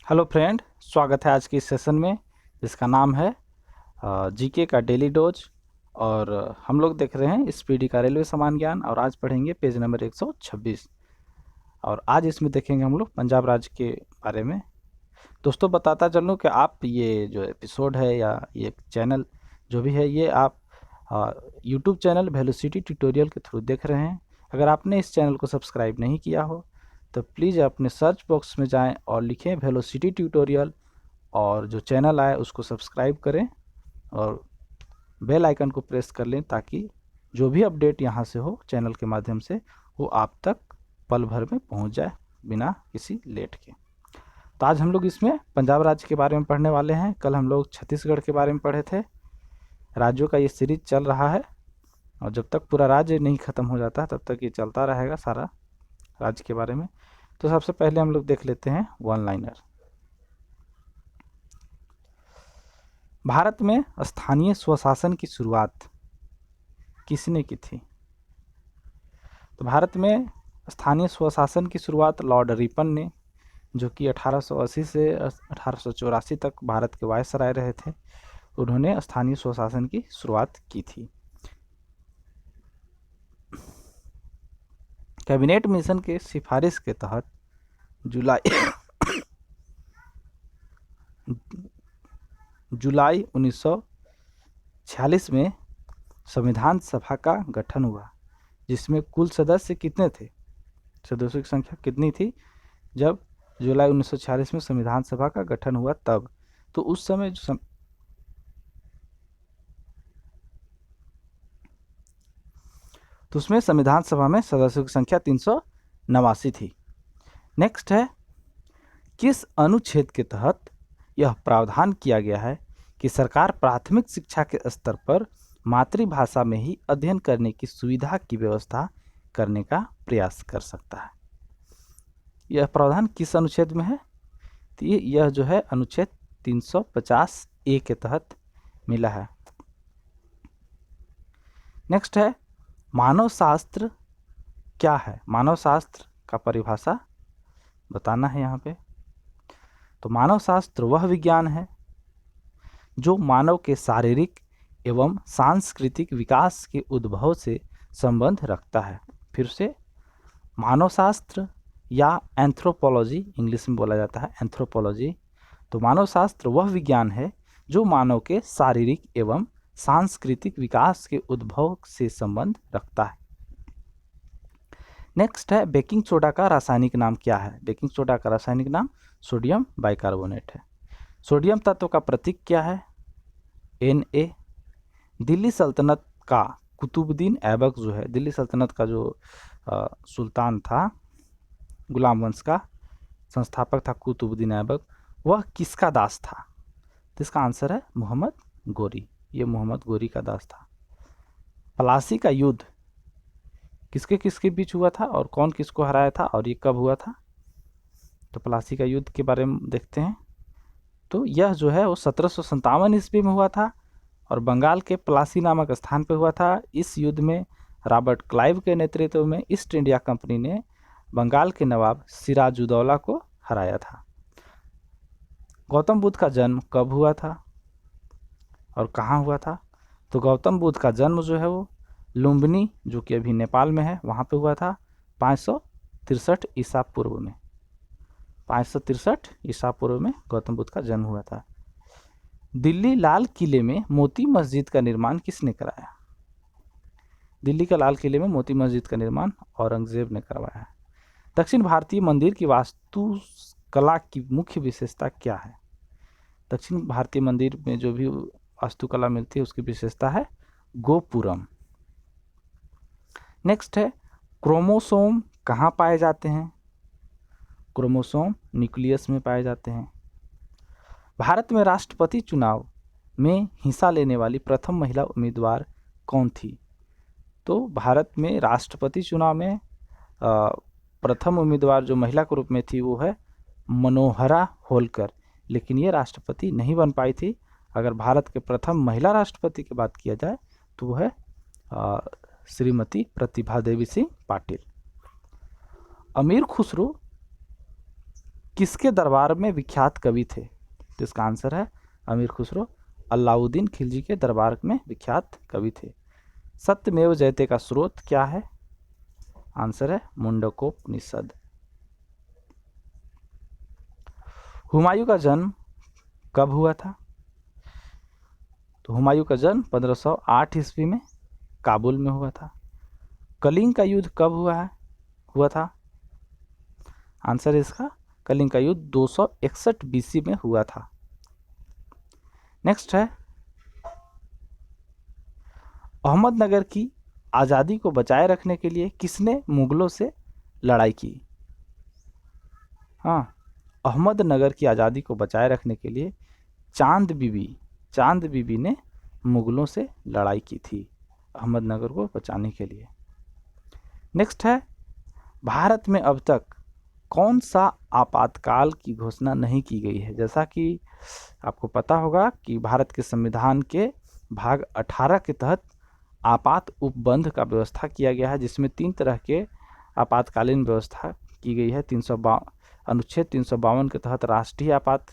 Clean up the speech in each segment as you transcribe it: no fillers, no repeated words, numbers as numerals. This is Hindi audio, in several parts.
हेलो फ्रेंड, स्वागत है आज के इस सेशन में जिसका नाम है जीके का डेली डोज। और हम लोग देख रहे हैं स्पीडी का रेलवे सामान्य ज्ञान और आज पढ़ेंगे पेज नंबर 126। और आज इसमें देखेंगे हम लोग पंजाब राज्य के बारे में। दोस्तों, बताता चलूँ कि आप ये जो एपिसोड है या ये चैनल जो भी है ये आप यूट्यूब चैनल वेलोसिटी ट्यूटोरियल के थ्रू देख रहे हैं। अगर आपने इस चैनल को सब्सक्राइब नहीं किया हो तो प्लीज़ अपने सर्च बॉक्स में जाएं और लिखें वेलोसिटी ट्यूटोरियल और जो चैनल आए उसको सब्सक्राइब करें और बेल आइकन को प्रेस कर लें ताकि जो भी अपडेट यहाँ से हो चैनल के माध्यम से वो आप तक पल भर में पहुँच जाए बिना किसी लेट के। तो आज हम लोग इसमें पंजाब राज्य के बारे में पढ़ने वाले हैं। कल हम लोग छत्तीसगढ़ के बारे में पढ़े थे। राज्यों का ये सीरीज चल रहा है और जब तक पूरा राज्य नहीं ख़त्म हो जाता तब तक ये चलता रहेगा सारा राज्य के बारे में। तो सबसे पहले हम लोग देख लेते हैं वन लाइनर। भारत में स्थानीय स्वशासन की शुरुआत किसने की थी? तो भारत में स्थानीय स्वशासन की शुरुआत लॉर्ड रिपन ने, जो कि 1880 से 1884 तक भारत के वायसराय रहे थे, उन्होंने स्थानीय स्वशासन की शुरुआत की थी। कैबिनेट मिशन के सिफारिश के तहत जुलाई 1946 में संविधान सभा का गठन हुआ, जिसमें कुल सदस्य कितने थे? सदस्यों की संख्या कितनी थी जब जुलाई 1946 में संविधान सभा का गठन हुआ तब? तो उस समय तो उसमें संविधान सभा में सदस्यों की संख्या 389 थी। नेक्स्ट है, किस अनुच्छेद के तहत यह प्रावधान किया गया है कि सरकार प्राथमिक शिक्षा के स्तर पर मातृभाषा में ही अध्ययन करने की सुविधा की व्यवस्था करने का प्रयास कर सकता है? यह प्रावधान किस अनुच्छेद में है? तो यह जो है अनुच्छेद 350A के तहत मिला है। नेक्स्ट है, मानव शास्त्र क्या है? मानव शास्त्र का परिभाषा बताना है यहाँ पे। तो मानव शास्त्र वह विज्ञान है जो मानव के शारीरिक एवं सांस्कृतिक विकास के उद्भव से संबंध रखता है। फिर से, मानव शास्त्र या एंथ्रोपोलॉजी इंग्लिश में बोला जाता है, एंथ्रोपोलॉजी। तो मानव शास्त्र वह विज्ञान है जो मानव के शारीरिक एवं सांस्कृतिक विकास के उद्भव से संबंध रखता है। नेक्स्ट है, बेकिंग सोडा का रासायनिक नाम क्या है? बेकिंग सोडा का रासायनिक नाम सोडियम बाइकार्बोनेट है। सोडियम तत्व का प्रतीक क्या है? Na। दिल्ली सल्तनत का कुतुबुद्दीन ऐबक जो है, दिल्ली सल्तनत का जो सुल्तान था, गुलाम वंश का संस्थापक था कुतुबुद्दीन ऐबक, वह किसका दास था? तो इसका आंसर है मोहम्मद गोरी। ये मोहम्मद गोरी का दास था। प्लासी का युद्ध किसके किसके बीच हुआ था और कौन किसको हराया था और ये कब हुआ था? तो प्लासी का युद्ध के बारे में देखते हैं। तो यह जो है वो 1757 ईस्वी में हुआ था और बंगाल के प्लासी नामक स्थान पर हुआ था। इस युद्ध में रॉबर्ट क्लाइव के नेतृत्व में ईस्ट इंडिया कंपनी ने बंगाल के नवाब सिराजुद्दौला को हराया था। गौतम बुद्ध का जन्म कब हुआ था और कहाँ हुआ था? तो गौतम बुद्ध का जन्म जो है वो लुम्बिनी, जो कि अभी नेपाल में है, वहाँ पे हुआ था 563 ईसा पूर्व में। 563 ईसा पूर्व में गौतम बुद्ध का जन्म हुआ था। दिल्ली लाल किले में मोती मस्जिद का निर्माण किसने कराया? दिल्ली का लाल किले में मोती मस्जिद का निर्माण औरंगजेब ने करवाया है। दक्षिण भारतीय मंदिर की वास्तुकला की मुख्य विशेषता क्या है? दक्षिण भारतीय मंदिर में जो भी वास्तुकला मिलती है उसकी विशेषता है गोपुरम। नेक्स्ट है, क्रोमोसोम कहाँ पाए जाते हैं? क्रोमोसोम न्यूक्लियस में पाए जाते हैं। भारत में राष्ट्रपति चुनाव में हिस्सा लेने वाली प्रथम महिला उम्मीदवार कौन थी? तो भारत में राष्ट्रपति चुनाव में प्रथम उम्मीदवार जो महिला के रूप में थी वो है मनोहरा होलकर, लेकिन ये राष्ट्रपति नहीं बन पाई थी। अगर भारत के प्रथम महिला राष्ट्रपति की बात किया जाए तो वो है श्रीमती प्रतिभा देवी सिंह पाटिल। अमीर खुसरो किसके दरबार में विख्यात कवि थे? तो इसका आंसर है अमीर खुसरो। अलाउद्दीन खिलजी के दरबार में विख्यात कवि थे। सत्यमेव जयते का स्रोत क्या है? आंसर है मुंडकोपनिषद। हुमायूं का जन्म कब हुआ था? तो हुमायूं का जन्म 1508 ईस्वी में काबुल में हुआ था। कलिंग का युद्ध कब हुआ था? आंसर है इसका कलिंग का युद्ध 261 बीसी में हुआ था। नेक्स्ट है, अहमदनगर की आज़ादी को बचाए रखने के लिए किसने मुगलों से लड़ाई की? हाँ, अहमदनगर की आज़ादी को बचाए रखने के लिए चांद बीबी ने मुगलों से लड़ाई की थी अहमदनगर को बचाने के लिए। नेक्स्ट है, भारत में अब तक कौन सा आपातकाल की घोषणा नहीं की गई है? जैसा कि आपको पता होगा कि भारत के संविधान के भाग 18 के तहत आपात उपबंध का व्यवस्था किया गया है, जिसमें 3 तरह के आपातकालीन व्यवस्था की गई है। अनुच्छेद 352 के तहत राष्ट्रीय आपात,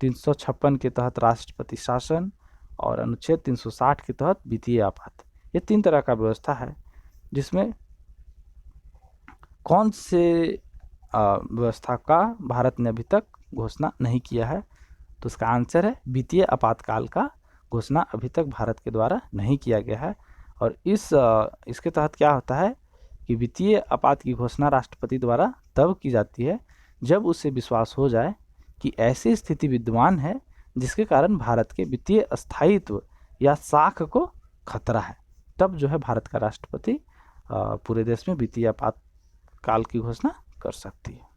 356 के तहत राष्ट्रपति शासन और अनुच्छेद 360 के तहत वित्तीय आपात। ये 3 तरह का व्यवस्था है, जिसमें कौन से व्यवस्था का भारत ने अभी तक घोषणा नहीं किया है? तो इसका आंसर है वित्तीय आपातकाल का घोषणा अभी तक भारत के द्वारा नहीं किया गया है। और इसके तहत क्या होता है कि वित्तीय आपात की घोषणा राष्ट्रपति द्वारा तब की जाती है जब उसे विश्वास हो जाए कि ऐसी स्थिति विद्यमान है जिसके कारण भारत के वित्तीय अस्थायित्व या साख को खतरा है। तब जो है भारत का राष्ट्रपति पूरे देश में वित्तीय आपातकाल की घोषणा कर सकती है।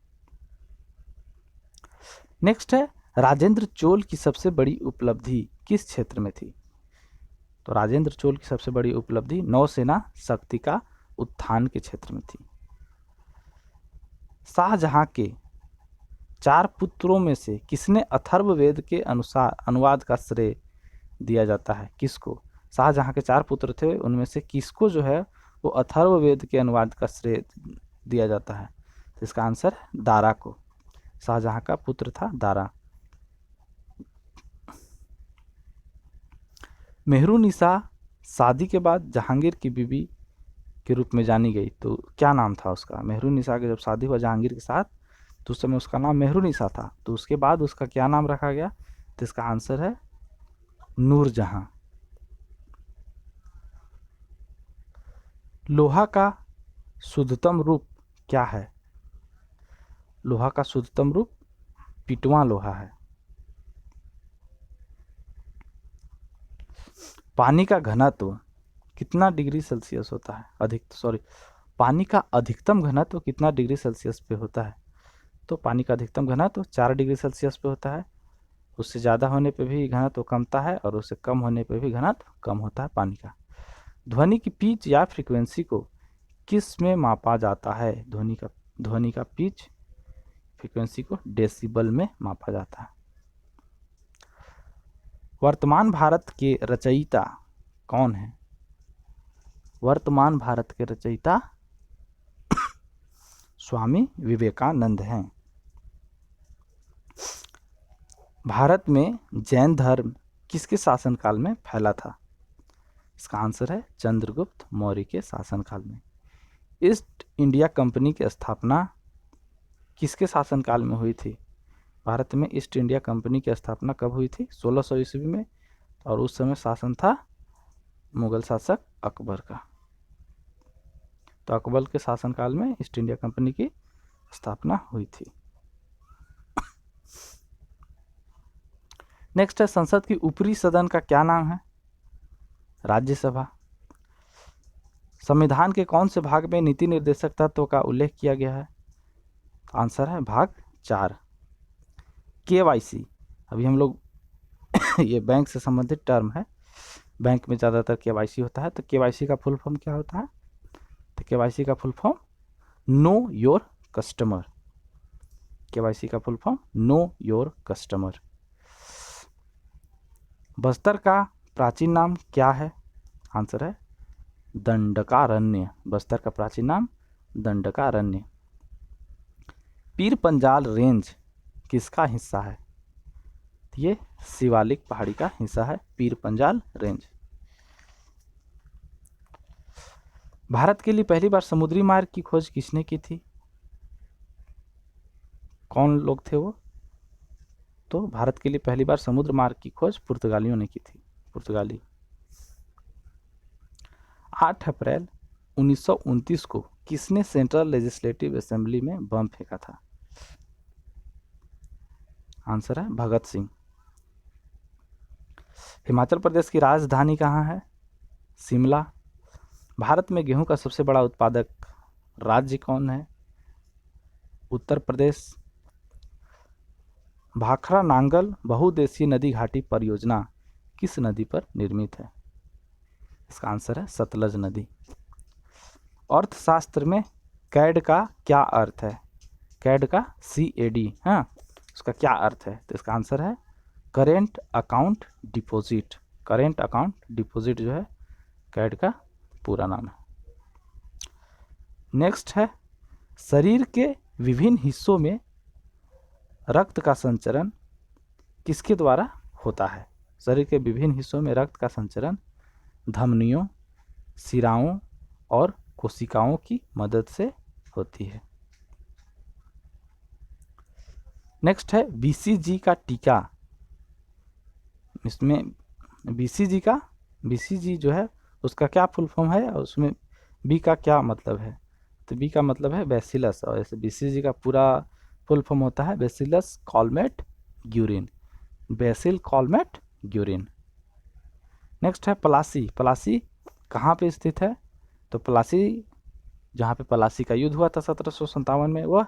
नेक्स्ट है, राजेंद्र चोल की सबसे बड़ी उपलब्धि किस क्षेत्र में थी? तो राजेंद्र चोल की सबसे बड़ी उपलब्धि नौसेना शक्ति का उत्थान के क्षेत्र में थी। शाहजहां के 4 पुत्रों में से किसने अथर्ववेद के अनुसार अनुवाद का श्रेय दिया जाता है? किसको? शाहजहां के 4 पुत्र थे, उनमें से किसको जो है वो अथर्ववेद के अनुवाद का श्रेय दिया जाता है? तो इसका आंसर दारा को। शाहजहां का पुत्र था दारा। मेहरुनिसा शादी के बाद जहांगीर की बीवी के रूप में जानी गई, तो क्या नाम था उसका? मेहरुनिसा की जब शादी हुआ जहांगीर के साथ तो उस समय उसका नाम मेहरुनिसा था, तो उसके बाद उसका क्या नाम रखा गया? तो इसका आंसर है नूरजहां। लोहा का शुद्धतम रूप क्या है? लोहा का शुद्धतम रूप पिटवा लोहा है। पानी का घनत्व कितना डिग्री सेल्सियस होता है? पानी का अधिकतम घनत्व कितना डिग्री सेल्सियस पे होता है? तो पानी का अधिकतम घनत्व 4 डिग्री सेल्सियस पे होता है। उससे ज़्यादा होने पे भी घनत्व कमता है और उससे कम होने पे भी घनत्व कम होता है पानी का। ध्वनि की पिच या फ्रीक्वेंसी को किस में मापा जाता है? ध्वनि का पिच फ्रीक्वेंसी को डेसिबल में मापा जाता है। वर्तमान भारत के रचयिता कौन है? वर्तमान भारत के रचयिता स्वामी विवेकानंद हैं। भारत में जैन धर्म किसके शासनकाल में फैला था? इसका आंसर है चंद्रगुप्त मौर्य के शासनकाल में। ईस्ट इंडिया कंपनी की स्थापना किसके शासनकाल में हुई थी? भारत में ईस्ट इंडिया कंपनी की स्थापना कब हुई थी? 1600 ईस्वी में, और उस समय शासन था मुगल शासक अकबर का। तो अकबर के शासनकाल में ईस्ट इंडिया कंपनी की स्थापना हुई थी। नेक्स्ट है, संसद की ऊपरी सदन का क्या नाम है? राज्यसभा। संविधान के कौन से भाग में नीति निर्देशक तत्व का उल्लेख किया गया है? आंसर है भाग 4। केवाईसी, अभी हम लोग ये बैंक से संबंधित टर्म है, बैंक में ज़्यादातर केवाईसी होता है। तो केवाईसी का फुल फॉर्म क्या होता है? तो केवाईसी का full form know your customer. KYC का full form know your customer. Bastar का प्राचीन नाम क्या है? आंसर है दंडकारण्य। बस्तर का प्राचीन नाम दंडकारण्य। पीर पंजाल रेंज किसका हिस्सा है? ये शिवालिक पहाड़ी का हिस्सा है पीर पंजाल रेंज। भारत के लिए पहली बार समुद्री मार्ग की खोज किसने की थी? कौन लोग थे वो? तो भारत के लिए पहली बार समुद्र मार्ग की खोज पुर्तगालियों ने की थी, पुर्तगाली। 8 अप्रैल 1929 को किसने सेंट्रल लेजिस्लेटिव असेंबली में बम फेंका था? आंसर है भगत सिंह। हिमाचल प्रदेश की राजधानी कहाँ है? शिमला। भारत में गेहूं का सबसे बड़ा उत्पादक राज्य कौन है? उत्तर प्रदेश। भाखड़ा नांगल बहुउद्देशीय नदी घाटी परियोजना किस नदी पर निर्मित है? इसका आंसर है सतलज नदी। अर्थशास्त्र में कैड का क्या अर्थ है? कैड का CAD, हाँ, उसका क्या अर्थ है? तो इसका आंसर है current account deposit. Current account deposit जो है कैड का पूरा नाम है। नेक्स्ट है, शरीर के विभिन्न हिस्सों में रक्त का संचरण किसके द्वारा होता है? शरीर के विभिन्न हिस्सों में रक्त का संचरण धमनियों, शिराओं और कोशिकाओं की मदद से होती है। नेक्स्ट है BCG का टीका। इसमें BCG जो है उसका क्या फुल फॉर्म है और उसमें B का क्या मतलब है? तो B का मतलब है बैसिलस, और ऐसे BCG का पूरा फुल फॉर्म होता है बैसिलस कॉलमेट ग्यूरिन। बैसिल कॉलमेट ग्यूरिन। नेक्स्ट है पलासी। पलासी कहाँ पे स्थित है? तो पलासी, जहाँ पे पलासी का युद्ध हुआ था 1757 में, वह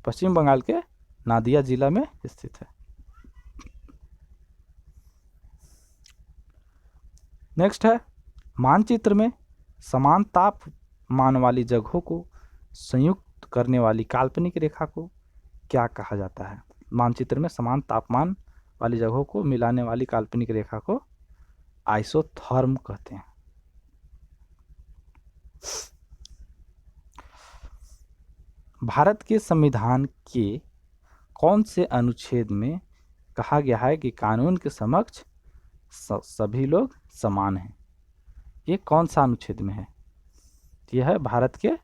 पश्चिम बंगाल के नादिया जिला में स्थित है। नेक्स्ट है, मानचित्र में समान तापमान वाली जगहों को संयुक्त करने वाली काल्पनिक रेखा को क्या कहा जाता है? मानचित्र में समान तापमान वाली जगहों को मिलाने वाली काल्पनिक रेखा को आइसोथर्म कहते हैं। भारत के संविधान के कौन से अनुच्छेद में कहा गया है कि कानून के समक्ष सभी लोग समान हैं? ये कौन सा अनुच्छेद में है? यह है भारत के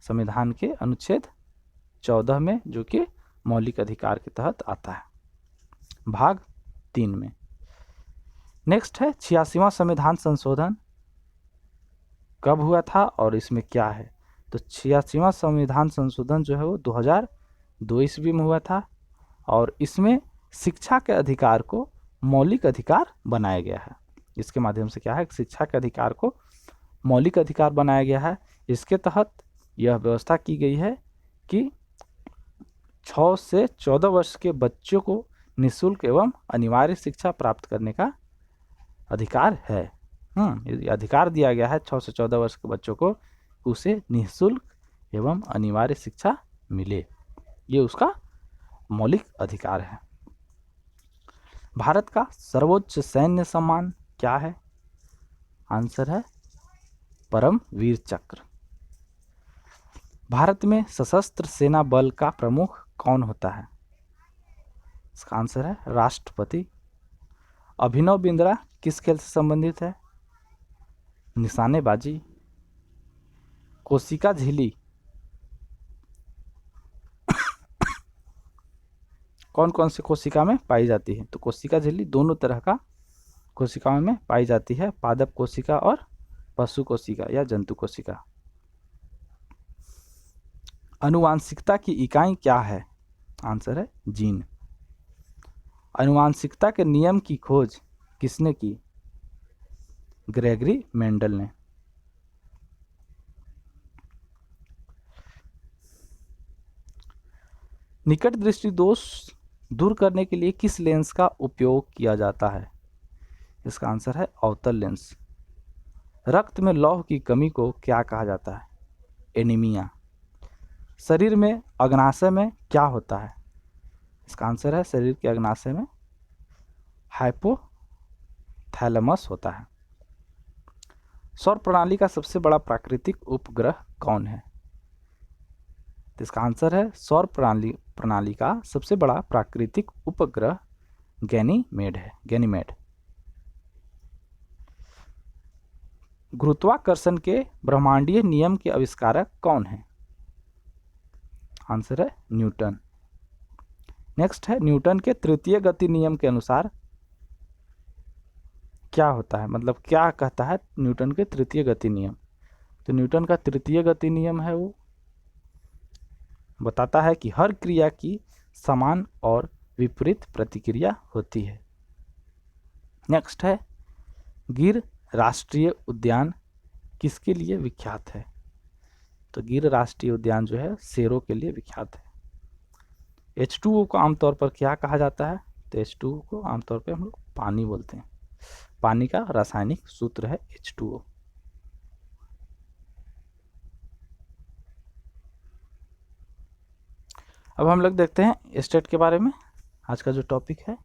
संविधान के अनुच्छेद 14 में, जो कि मौलिक अधिकार के तहत आता है, भाग 3 में। नेक्स्ट है 86वां संविधान संशोधन कब हुआ था और इसमें क्या है? तो 86वां संविधान संशोधन जो है वो 2002 ईस्वी में हुआ था, और इसमें शिक्षा के अधिकार को मौलिक अधिकार बनाया गया है। इसके माध्यम से क्या है, शिक्षा के अधिकार को मौलिक अधिकार बनाया गया है। इसके तहत यह व्यवस्था की गई है कि 6 से 14 वर्ष के बच्चों को निःशुल्क एवं अनिवार्य शिक्षा प्राप्त करने का अधिकार है। ये अधिकार दिया गया है 6 से 14 वर्ष के बच्चों को, उसे निःशुल्क एवं अनिवार्य शिक्षा मिले, ये उसका मौलिक अधिकार है। भारत का सर्वोच्च सैन्य सम्मान क्या है? आंसर है परमवीर चक्र। भारत में सशस्त्र सेना बल का प्रमुख कौन होता है? इसका आंसर है राष्ट्रपति। अभिनव बिंद्रा किस खेल से संबंधित है? निशानेबाजी। कोशिका झिल्ली कौन कौन सी कोशिका में पाई जाती है? तो कोशिका झिल्ली दोनों तरह का कोशिकाओं में पाई जाती है, पादप कोशिका और पशु कोशिका या जंतु कोशिका। आनुवांशिकता की इकाई क्या है? आंसर है जीन। आनुवांशिकता के नियम की खोज किसने की? ग्रेगरी मेंडल ने। निकट दृष्टि दोष दूर करने के लिए किस लेंस का उपयोग किया जाता है? इसका आंसर है अवतल लेंस। रक्त में लौह की कमी को क्या कहा जाता है? एनीमिया। शरीर में अग्नाशय में क्या होता है? इसका आंसर है शरीर के अग्नाशय में हाइपोथैलेमस होता है। सौर प्रणाली का सबसे बड़ा प्राकृतिक उपग्रह कौन है? तो इसका आंसर है सौर प्रणाली का सबसे बड़ा प्राकृतिक उपग्रह गैनीमेड है, गैनीमेड। गुरुत्वाकर्षण के ब्रह्मांडीय नियम के आविष्कारक कौन है? आंसर है न्यूटन। नेक्स्ट है, न्यूटन के तृतीय गति नियम के अनुसार क्या होता है, मतलब क्या कहता है न्यूटन के तृतीय गति नियम? तो न्यूटन का तृतीय गति नियम है वो बताता है कि हर क्रिया की समान और विपरीत प्रतिक्रिया होती है। नेक्स्ट है, गिर राष्ट्रीय उद्यान किसके लिए विख्यात है? तो गिर राष्ट्रीय उद्यान जो है शेरों के लिए विख्यात है। H2O को आमतौर पर क्या कहा जाता है? तो H2O को आमतौर पर हम लोग पानी बोलते हैं। पानी का रासायनिक सूत्र है H2O। अब हम लोग देखते हैं स्टेट के बारे में, आज का जो टॉपिक है।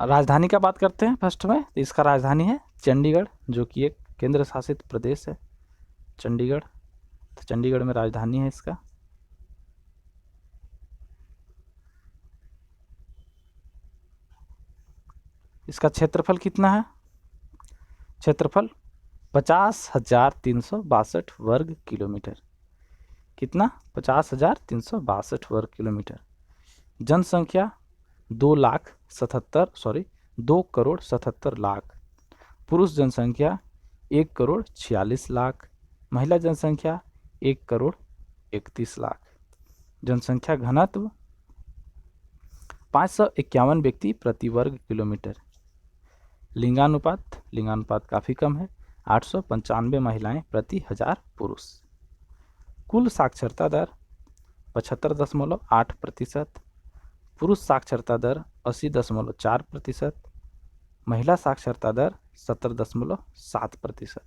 राजधानी का बात करते हैं फर्स्ट में। तो इसका राजधानी है चंडीगढ़, जो कि एक केंद्र शासित प्रदेश है चंडीगढ़। तो चंडीगढ़ में राजधानी है इसका। इसका क्षेत्रफल कितना है? क्षेत्रफल 50,362 वर्ग किलोमीटर। कितना? 50,362 वर्ग किलोमीटर। जनसंख्या 2,77,000। पुरुष जनसंख्या 1,46,00,000। महिला जनसंख्या 1,31,00,000। जनसंख्या घनत्व 551 व्यक्ति प्रति वर्ग किलोमीटर। लिंगानुपात काफ़ी कम है, 895 महिलाएं प्रति 1000 पुरुष। कुल साक्षरता दर 75.8%। पुरुष साक्षरता दर 80.4%। महिला साक्षरता दर 70.7%।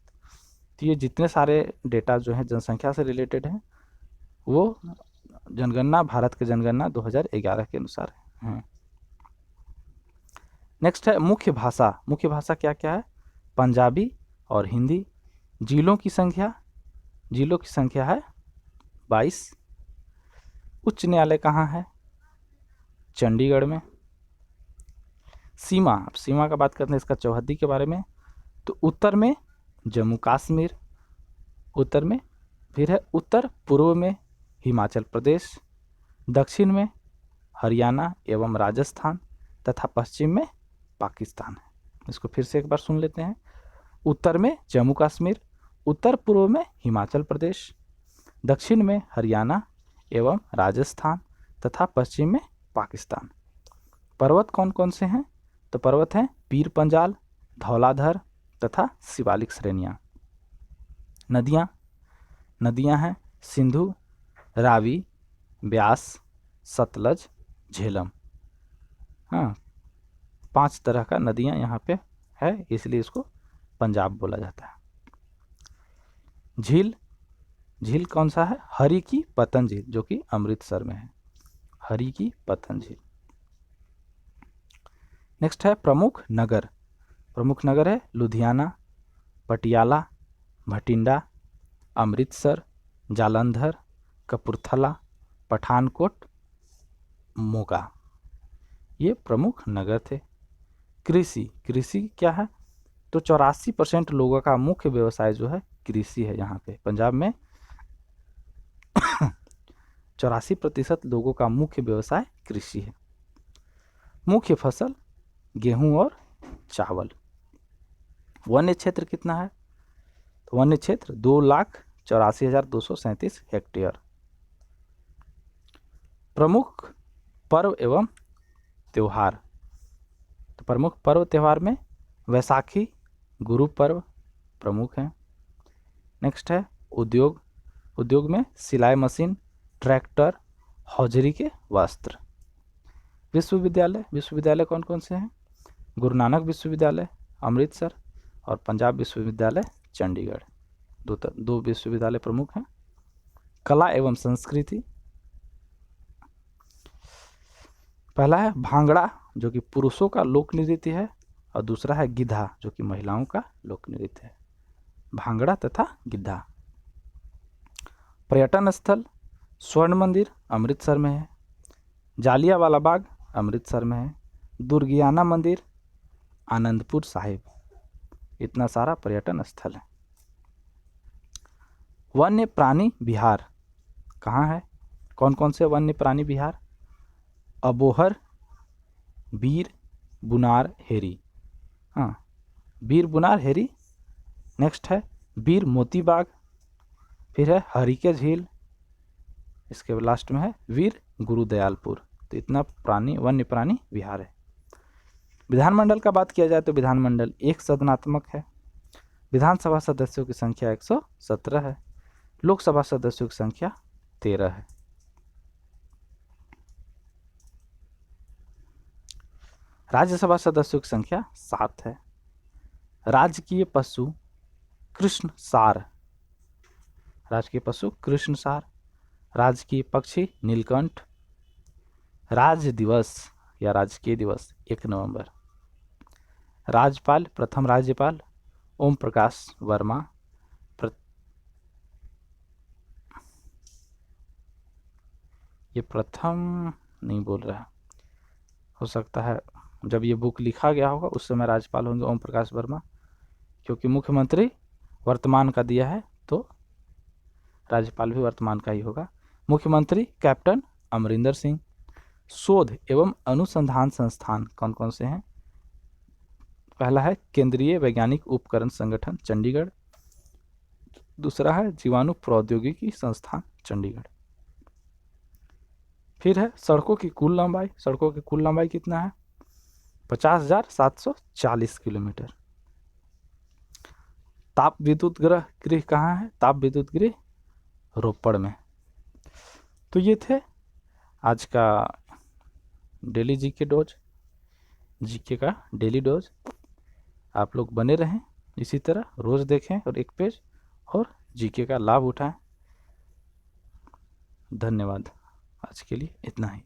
तो ये जितने सारे डेटा जो हैं जनसंख्या से रिलेटेड हैं वो जनगणना, भारत के जनगणना 2011 के अनुसार हैं। नेक्स्ट है मुख्य भाषा। मुख्य भाषा क्या क्या है? पंजाबी और हिंदी। जिलों की संख्या है 22। उच्च न्यायालय कहाँ है? चंडीगढ़ में। सीमा का बात करते हैं इसका चौहद्दी के बारे में। तो उत्तर में जम्मू कश्मीर, उत्तर में, फिर है उत्तर पूर्व में हिमाचल प्रदेश, दक्षिण में हरियाणा एवं राजस्थान तथा पश्चिम में पाकिस्तान है। इसको फिर से एक बार सुन लेते हैं। उत्तर में जम्मू कश्मीर, उत्तर पूर्व में हिमाचल प्रदेश, दक्षिण में हरियाणा एवं राजस्थान तथा पश्चिम में पाकिस्तान। पर्वत कौन कौन से हैं? तो पर्वत हैं पीर पंजाल, धौलाधर तथा शिवालिक श्रेणियाँ। नदियाँ हैं सिंधु, रावी, ब्यास, सतलज, झेलम। हाँ, 5 तरह का नदियाँ यहाँ पे है, इसलिए इसको पंजाब बोला जाता है। झील कौन सा है? हरि की पतन झील, जो कि अमृतसर में है, हरि की पतन झील। नेक्स्ट है प्रमुख नगर है लुधियाना, पटियाला, भटिंडा, अमृतसर, जालंधर, कपूरथला, पठानकोट, मोगा। ये प्रमुख नगर थे। कृषि क्या है? तो 84% लोगों का मुख्य व्यवसाय जो है कृषि है। यहाँ पे पंजाब में 84% लोगों का मुख्य व्यवसाय कृषि है। मुख्य फसल गेहूं और चावल। वन्य क्षेत्र कितना है? तो वन्य क्षेत्र 2,84,237 हेक्टेयर। प्रमुख पर्व एवं त्योहार। तो प्रमुख पर्व त्योहार में वैसाखी, गुरु पर्व प्रमुख हैं। नेक्स्ट है उद्योग में सिलाई मशीन, ट्रैक्टर, हौजरी के वस्त्र। विश्वविद्यालय कौन कौन से हैं? गुरु नानक विश्वविद्यालय अमृतसर और पंजाब विश्वविद्यालय चंडीगढ़। दो विश्वविद्यालय प्रमुख हैं। कला एवं संस्कृति, पहला है भांगड़ा जो कि पुरुषों का लोक नृत्य है, और दूसरा है गिद्धा जो कि महिलाओं का लोक नृत्य है। भांगड़ा तथा गिद्धा। पर्यटन स्थल स्वर्ण मंदिर अमृतसर में है, जालियांवाला बाग अमृतसर में है, दुर्गियाना मंदिर आनंदपुर साहिब। इतना सारा पर्यटन स्थल है। वन्य प्राणी विहार कहाँ है? कौन कौन से वन्य प्राणी विहार? अबोहर, बीर, बुनार, हेरी। हाँ, बीर, बुनार, हेरी। नेक्स्ट है बीर मोती बाग, फिर है हरिके झील, इसके लास्ट में है वीर गुरुदयालपुर। तो इतना प्राणी वन्य प्राणी विहार है। विधानमंडल का बात किया जाए तो विधानमंडल एक सदनात्मक है। विधानसभा सदस्यों की संख्या 117 है। लोकसभा सदस्यों की संख्या 13 है। राज्यसभा सदस्यों की संख्या 7 है। राजकीय पशु कृष्णसार, राजकीय पशु कृष्णसार। राजकीय पक्षी नीलकंठ। राज्य दिवस या राजकीय दिवस 1 नवंबर। राज्यपाल प्रथम राज्यपाल ओम प्रकाश वर्मा। ये प्रथम नहीं बोल रहा, हो सकता है जब ये बुक लिखा गया होगा उस समय राज्यपाल होंगे ओम प्रकाश वर्मा, क्योंकि मुख्यमंत्री वर्तमान का दिया है तो राज्यपाल भी वर्तमान का ही होगा। मुख्यमंत्री कैप्टन अमरिंदर सिंह। शोध एवं अनुसंधान संस्थान कौन कौन से हैं? पहला है केंद्रीय वैज्ञानिक उपकरण संगठन चंडीगढ़, दूसरा है जीवाणु प्रौद्योगिकी संस्थान चंडीगढ़। फिर है सड़कों की कुल लंबाई। सड़कों की कुल लंबाई कितना है? 50,740 किलोमीटर। ताप विद्युत गृह कहाँ है? ताप विद्युत गृह रोपड़ में। तो ये थे आज का डेली जीके डोज, जीके का डेली डोज। आप लोग बने रहें इसी तरह, रोज देखें और एक पेज और जीके का लाभ उठाएं। धन्यवाद। आज के लिए इतना ही।